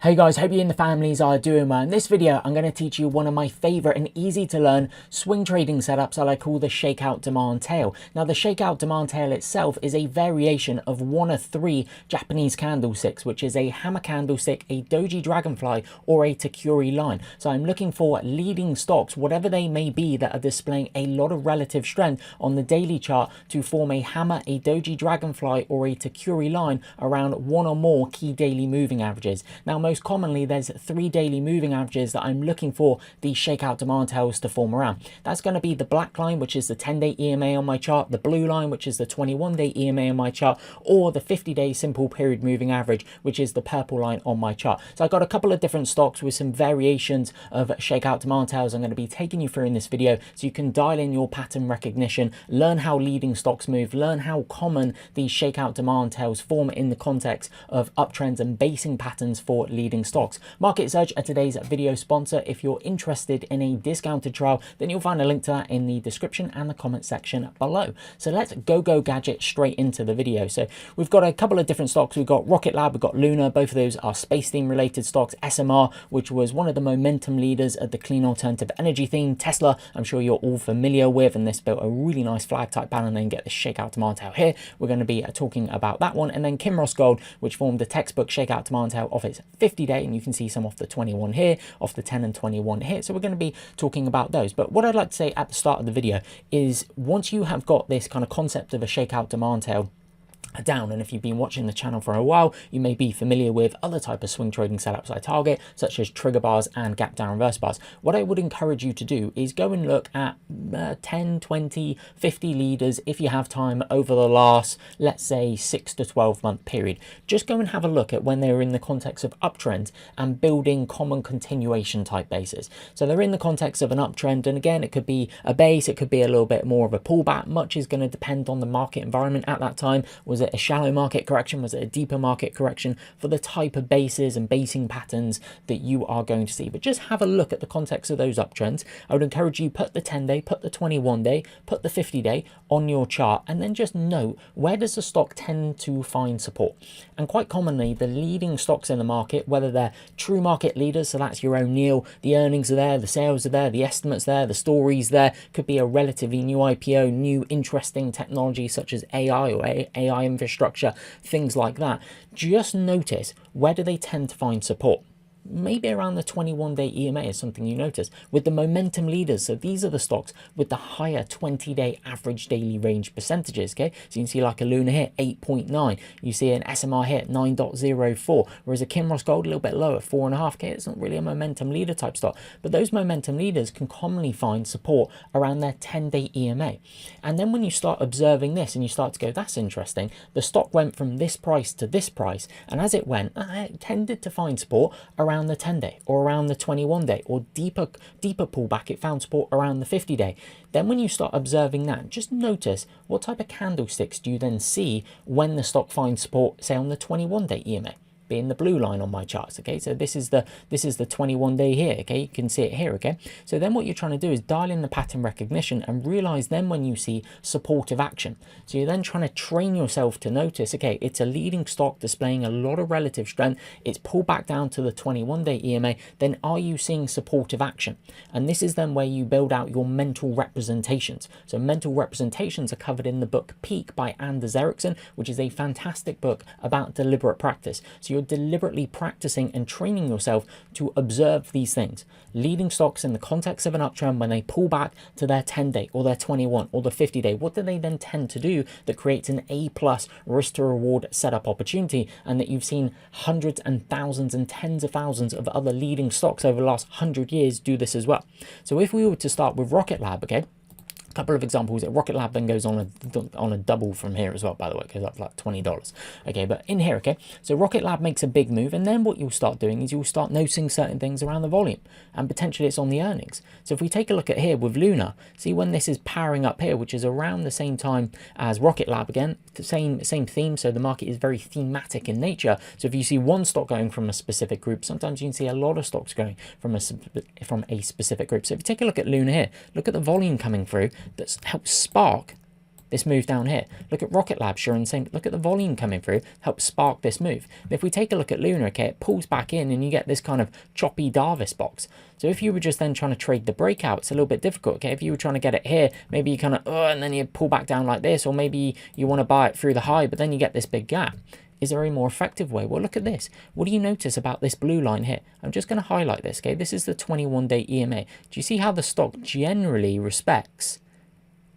Hey guys, hope you and the families are doing well. In this video, I'm going to teach you one of my favorite and easy to learn swing trading setups that I call the Shakeout demand tail. Now, the Shakeout demand tail itself is a variation of one of three Japanese candlesticks, which is a hammer candlestick, a doji dragonfly, or a takuri line. So I'm looking for leading stocks, whatever they may be, that are displaying a lot of relative strength on the daily chart to form a hammer, a doji dragonfly, or a takuri line around one or more key daily moving averages. Now, most commonly, there's three daily moving averages that I'm looking for the Shakeout demand tails to form around. That's going to be the black line, which is the 10-day EMA on my chart, the blue line, which is the 21-day EMA on my chart, or the 50-day simple period moving average, which is the purple line on my chart. So I've got a couple of different stocks with some variations of Shakeout demand tails I'm going to be taking you through in this video, so you can dial in your pattern recognition, learn how leading stocks move, learn how common these Shakeout demand tails form in the context of uptrends and basing patterns for leading stocks. Market Surge are today's video sponsor. If you're interested in a discounted trial, then you'll find a link to that in the description and the comment section below. So let's go gadget straight into the video. So we've got a couple of different stocks. We've got Rocket Lab, we've got Luna. Both of those are space theme related stocks. SMR, which was one of the momentum leaders of the clean alternative energy theme. Tesla, I'm sure you're all familiar with, and this built a really nice flag type pattern. And then get the Shakeout demand tail here. We're going to be talking about that one. And then Kinross Gold, which formed the textbook Shakeout demand tail off its 50-day, and you can see some off the 21 here, off the 10 and 21 here. So we're going to be talking about those. But what I'd like to say at the start of the video is, once you have got this kind of concept of a Shakeout demand tail down, and if you've been watching the channel for a while, you may be familiar with other type of swing trading setups I target, such as trigger bars and gap down reverse bars. What I would encourage you to do is go and look at 10, 20, 50 leaders if you have time over the last, let's say, 6 to 12 month period. Just go and have a look at when they were in the context of uptrends and building common continuation type bases. So they're in the context of an uptrend, and again, it could be a base, it could be a little bit more of a pullback. Much is going to depend on the market environment at that time. Was it a shallow market correction? Was it a deeper market correction for the type of bases and basing patterns that you are going to see? But just have a look at the context of those uptrends. I would encourage you, put the 10-day, put the 21-day, put the 50-day on your chart, and then just note, where does the stock tend to find support? And quite commonly, the leading stocks in the market, whether they're true market leaders, so that's your O'Neill, the earnings are there, the sales are there, the estimates there, the stories there, could be a relatively new IPO, new interesting technology such as AI or AI infrastructure, things like that. Just notice, where do they tend to find support? Maybe around the 21-day EMA is something you notice. With the momentum leaders, so these are the stocks with the higher 20-day average daily range percentages, okay? So you can see like a Luna here, 8.9. You see an SMR here, 9.04. Whereas a Kinross Gold, a little bit lower, 4.5, okay? It's not really a momentum leader type stock. But those momentum leaders can commonly find support around their 10-day EMA. And then when you start observing this and you start to go, that's interesting, the stock went from this price to this price, and as it went, it tended to find support around the 10-day or around the 21-day, or deeper pullback, it found support around the 50-day. Then when you start observing that, just notice what type of candlesticks do you then see when the stock finds support, say on the 21-day EMA, being the blue line on my charts. Okay, so this is the 21-day here. Okay, you can see it here. Okay, so then what you're trying to do is dial in the pattern recognition and realize then when you see supportive action. So you're then trying to train yourself to notice, okay, it's a leading stock displaying a lot of relative strength, it's pulled back down to the 21-day EMA, then are you seeing supportive action? And this is then where you build out your mental representations. So mental representations are covered in the book Peak by Anders Ericsson, which is a fantastic book about deliberate practice. So you're deliberately practicing and training yourself to observe these things. Leading stocks in the context of an uptrend, when they pull back to their 10-day or their 21 or the 50-day, what do they then tend to do that creates an A+ risk to reward setup opportunity, and that you've seen hundreds and thousands and tens of thousands of other leading stocks over the last 100 years do this as well. So if we were to start with Rocket Lab, okay, couple of examples. Rocket Lab then goes on a double from here as well, by the way, because that's like $20. Okay, but in here, okay, so Rocket Lab makes a big move, and then what you'll start doing is you'll start noticing certain things around the volume, and potentially it's on the earnings. So if we take a look at here with Luna, see when this is powering up here, which is around the same time as Rocket Lab, again, the same theme. So the market is very thematic in nature. So if you see one stock going from a specific group, sometimes you can see a lot of stocks going from a specific group. So if you take a look at Luna here, look at the volume coming through that's helped spark this move down here. Look at Rocket Lab showing the same. Look at the volume coming through, helps spark this move. And if we take a look at Luna, okay, it pulls back in and you get this kind of choppy Darvis box. So if you were just then trying to trade the breakout, it's a little bit difficult, okay? If you were trying to get it here, maybe you kind of, and then you pull back down like this, or maybe you want to buy it through the high, but then you get this big gap. Is there a more effective way? Well, look at this. What do you notice about this blue line here? I'm just going to highlight this, okay? This is the 21-day EMA. Do you see how the stock generally respects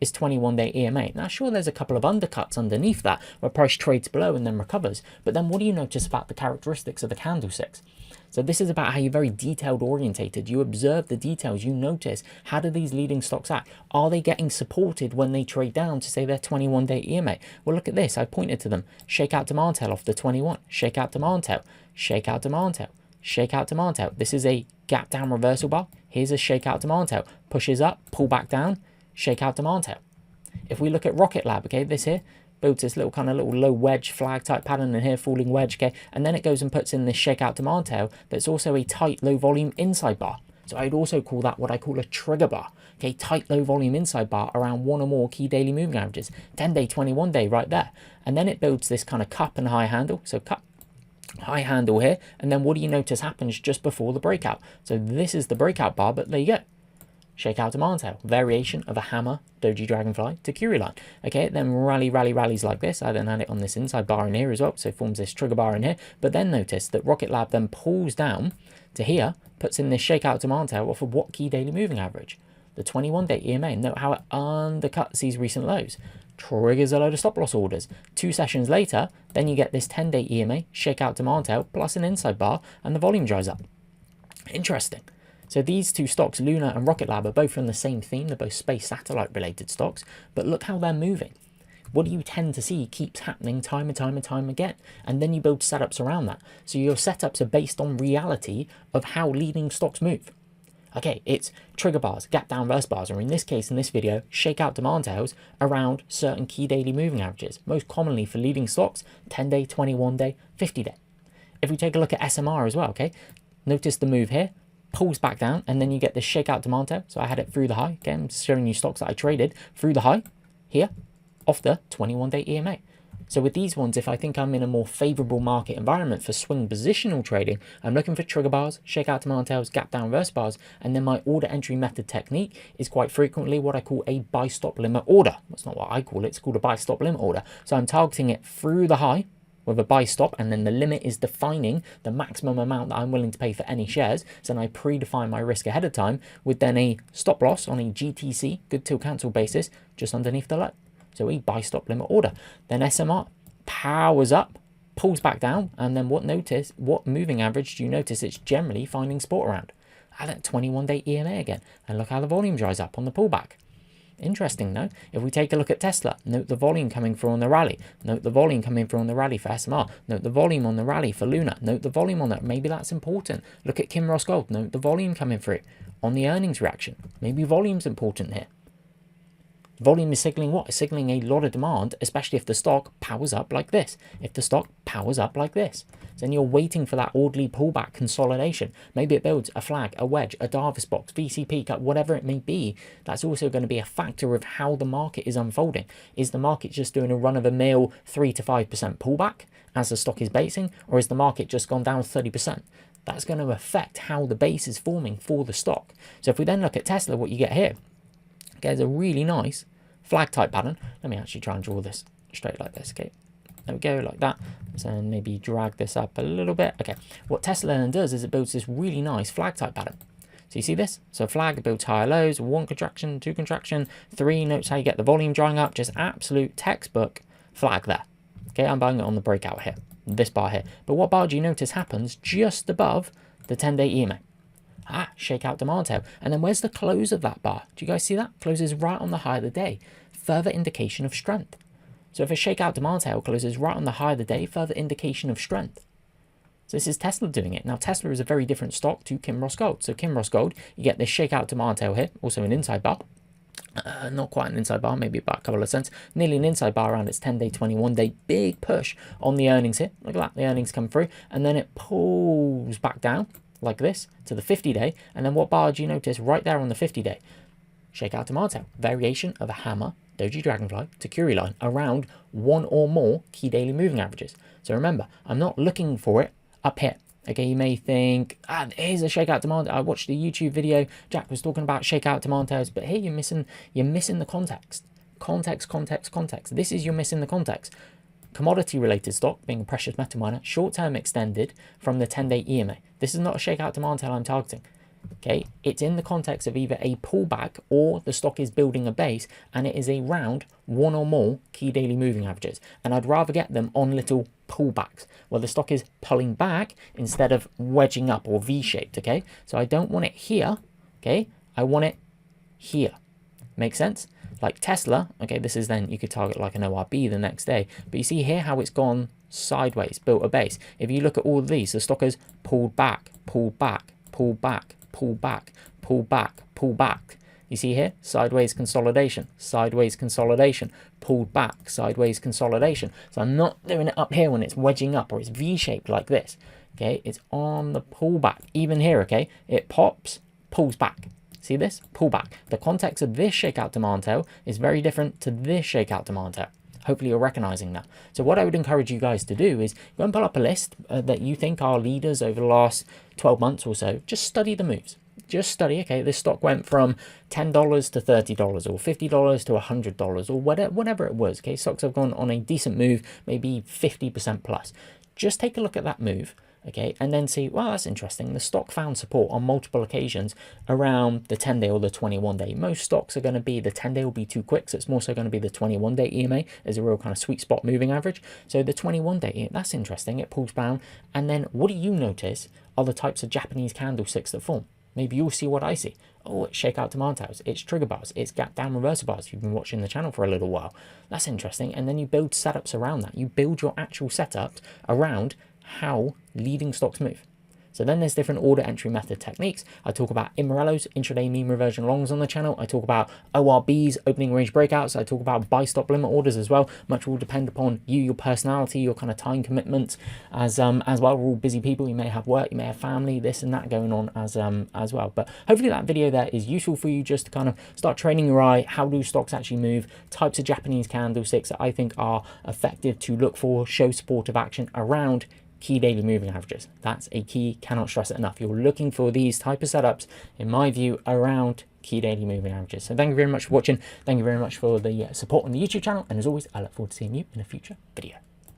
its 21-day EMA? Now, sure, there's a couple of undercuts underneath that where price trades below and then recovers. But then what do you notice about the characteristics of the candlesticks? So this is about how you're very detailed orientated. You observe the details, you notice, how do these leading stocks act? Are they getting supported when they trade down to say their 21-day EMA? Well, look at this. I pointed to them. Shakeout demand tail off the 21. Shakeout demand tail. Shakeout demand tail. Shakeout demand tail. This is a gap down reversal bar. Here's a shakeout demand tail. Pushes up, pull back down, shakeout demand tail. If we look at Rocket Lab, okay, this here, builds this little kind of little low wedge flag type pattern in here, falling wedge, okay, and then it goes and puts in this shakeout demand tail that's also a tight low volume inside bar. So I'd also call that what I call a trigger bar, okay, tight low volume inside bar around one or more key daily moving averages, 10-day, 21-day right there. And then it builds this kind of cup and high handle, so cup, high handle here, and then what do you notice happens just before the breakout? So this is the breakout bar, but there you go. Shakeout demand tail, variation of a hammer, doji dragonfly to Curie line. Okay, it then rallies like this. I then had it on this inside bar in here as well, so it forms this trigger bar in here. But then notice that Rocket Lab then pulls down to here, puts in this shakeout demand tail off of what key daily moving average? The 21-day EMA. Note how it undercuts these recent lows. Triggers a load of stop loss orders. 2 sessions later, then you get this 10-day EMA, shakeout demand tail, plus an inside bar, and the volume dries up. Interesting. So these two stocks, Luna and Rocket Lab, are both from the same theme. They're both space satellite related stocks, but look how they're moving. What do you tend to see keeps happening time and time again? And then you build setups around that. So your setups are based on reality of how leading stocks move. Okay, it's trigger bars, gap down reverse bars, or in this case, in this video, shakeout demand tails around certain key daily moving averages. Most commonly for leading stocks, 10-day, 21-day, 50-day. If we take a look at SMR as well, okay, notice the move here. Pulls back down, and then you get this shakeout demand tail. So I had it through the high. Okay, I'm showing you stocks that I traded through the high here off the 21-day EMA. So with these ones, if I think I'm in a more favorable market environment for swing positional trading, I'm looking for trigger bars, shakeout demand tails, gap down reverse bars, and then my order entry method technique is quite frequently what I call a buy stop limit order. That's not what I call it. It's called a buy stop limit order. So I'm targeting it through the high with a buy stop, and then the limit is defining the maximum amount that I'm willing to pay for any shares. So then I predefine my risk ahead of time with then a stop loss on a GTC, good till cancel basis, just underneath the low. So a buy stop limit order. Then SMR powers up, pulls back down, and then what moving average do you notice it's generally finding support around? At that 21-day EMA again, and look how the volume dries up on the pullback. Interesting, no? If we take a look at Tesla, note the volume coming through on the rally. Note the volume coming through on the rally for SMR. Note the volume on the rally for Luna. Note the volume on that. Maybe that's important. Look at Kinross Gold. Note the volume coming through on the earnings reaction. Maybe volume's important here. Volume is signaling what? It's signaling a lot of demand, especially if the stock powers up like this. If the stock powers up like this. Then you're waiting for that orderly pullback consolidation. Maybe it builds a flag, a wedge, a Darvis box, VCP cut, whatever it may be. That's also going to be a factor of how the market is unfolding. Is the market just doing a run-of-the-mill 3 to 5% pullback as the stock is basing, or is the market just gone down 30%? That's going to affect how the base is forming for the stock. So if we then look at Tesla, what you get here, there's a really nice flag type pattern. Let me actually try and draw this straight like this, okay? There we go, like that. So maybe drag this up a little bit. Okay, what Tesla then does is it builds this really nice flag type pattern. So you see this? So flag builds higher lows, 1 contraction, 2 contraction, 3, notes how you get the volume drying up, just absolute textbook flag there. Okay, I'm buying it on the breakout here, this bar here. But what bar do you notice happens just above the 10-day EMA? Shakeout demand tail. And then where's the close of that bar? Do you guys see that? Closes right on the high of the day. Further indication of strength. So if a shakeout demand tail closes right on the high of the day, further indication of strength. So this is Tesla doing it. Now Tesla is a very different stock to Kinross Gold. So Kinross Gold, you get this shakeout demand tail here, also an inside bar. Not quite an inside bar, maybe about a couple of cents. Nearly an inside bar around its 10-day, 21-day. Big push on the earnings here. Look at that, the earnings come through. And then it pulls back down like this to the 50-day. And then what bar do you notice right there on the 50-day? Shakeout demand tail. Variation of a hammer, Doji Dragonfly to Curie line around one or more key daily moving averages. So remember, I'm not looking for it up here. Okay, you may think, here's a shakeout demand. I watched a YouTube video. Jack was talking about shakeout demand tails, but here you're missing the context. Context. This is you're missing the context. Commodity related stock, being a precious metal miner, short term extended from the 10-day EMA. This is not a shakeout demand tail I'm targeting. Okay, it's in the context of either a pullback or the stock is building a base and it is around one or more key daily moving averages. And I'd rather get them on little pullbacks where the stock is pulling back instead of wedging up or V-shaped. Okay, so I don't want it here. Okay, I want it here. Make sense? Like Tesla, okay, this is then you could target like an ORB the next day. But you see here how it's gone sideways, built a base. If you look at all of these, the stock has pulled back, pulled back, pulled back, pull back, pull back, pull back. You see here, sideways consolidation, pulled back, sideways consolidation. So I'm not doing it up here when it's wedging up or it's V-shaped like this. Okay, it's on the pullback. Even here, okay, it pops, pulls back. See this? Pullback. The context of this shakeout demand tail is very different to this shakeout demand tail. Hopefully you're recognizing that. So what I would encourage you guys to do is go and pull up a list that you think are leaders over the last 12 months or so. Just study the moves. Just study, okay, this stock went from $10 to $30 or $50 to $100 or whatever it was. Okay, stocks have gone on a decent move, maybe 50% plus. Just take a look at that move. Okay, and then see, well, that's interesting. The stock found support on multiple occasions around the 10-day or the 21-day. Most stocks are going to be, the 10-day will be too quick, so it's more so going to be the 21-day EMA as a real kind of sweet spot moving average. So the 21-day, that's interesting. It pulls down. And then what do you notice are the types of Japanese candlesticks that form? Maybe you'll see what I see. Oh, it's shakeout demand tails, it's trigger bars, it's gap down reversal bars. If you've been watching the channel for a little while, that's interesting. And then you build setups around that. You build your actual setups around how leading stocks move. So then there's different order entry method techniques. I talk about Immorellos, intraday mean reversion longs on the channel. I talk about ORBs, opening range breakouts. I talk about buy stop limit orders as well. Much will depend upon you, your personality, your kind of time commitments as well. We're all busy people. You may have work, you may have family, this and that going on as well. But hopefully that video there is useful for you just to kind of start training your eye. How do stocks actually move? Types of Japanese candlesticks that I think are effective to look for, show supportive action around key daily moving averages. That's a key, cannot stress it enough. You're looking for these type of setups, in my view, around key daily moving averages. So thank you very much for watching. Thank you very much for the support on the YouTube channel. And as always, I look forward to seeing you in a future video.